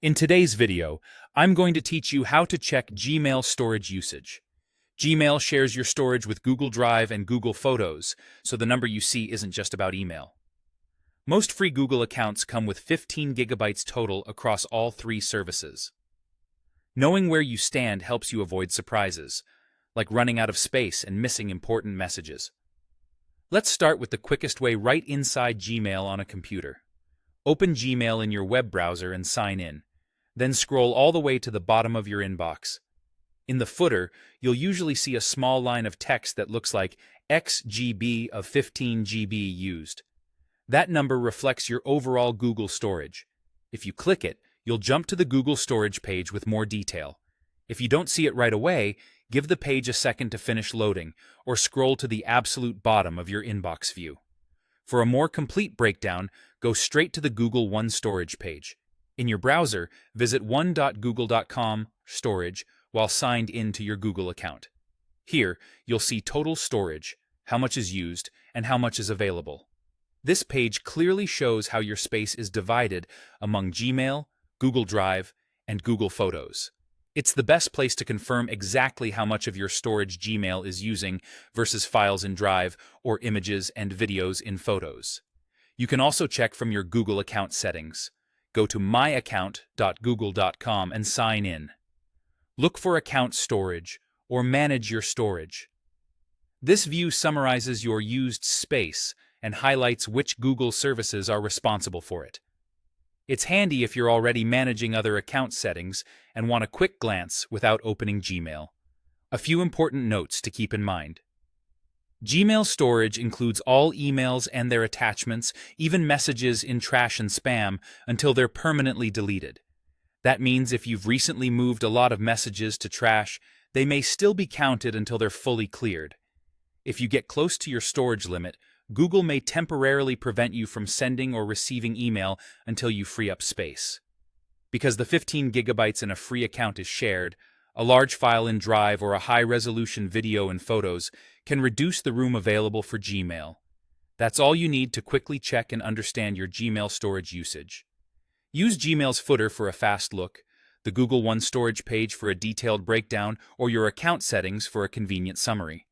In today's video, I'm going to teach you how to check Gmail storage usage. Gmail shares your storage with Google Drive and Google Photos, so the number you see isn't just about email. Most free Google accounts come with 15 gigabytes total across all three services. Knowing where you stand helps you avoid surprises, like running out of space and missing important messages. Let's start with the quickest way right inside Gmail on a computer. Open Gmail in your web browser and sign in. Then scroll all the way to the bottom of your inbox. In the footer, you'll usually see a small line of text that looks like X GB of 15 GB used. That number reflects your overall Google storage. If you click it, you'll jump to the Google storage page with more detail. If you don't see it right away, give the page a second to finish loading, or scroll to the absolute bottom of your inbox view. For a more complete breakdown, go straight to the Google One storage page. In your browser, visit one.google.com storage while signed in to your Google account. Here, you'll see total storage, how much is used, and how much is available. This page clearly shows how your space is divided among Gmail, Google Drive, and Google Photos. It's the best place to confirm exactly how much of your storage Gmail is using versus files in Drive or images and videos in Photos. You can also check from your Google account settings. Go to myaccount.google.com and sign in. Look for Account Storage or Manage Your Storage. This view summarizes your used space and highlights which Google services are responsible for it. It's handy if you're already managing other account settings and want a quick glance without opening Gmail. A few important notes to keep in mind. Gmail storage includes all emails and their attachments, even messages in trash and spam, until they're permanently deleted. That means if you've recently moved a lot of messages to trash, they may still be counted until they're fully cleared. If you get close to your storage limit, Google may temporarily prevent you from sending or receiving email until you free up space. Because the 15 gigabytes in a free account is shared, a large file in Drive or a high-resolution video and photos can reduce the room available for Gmail. That's all you need to quickly check and understand your Gmail storage usage. Use Gmail's footer for a fast look, the Google One storage page for a detailed breakdown, or your account settings for a convenient summary.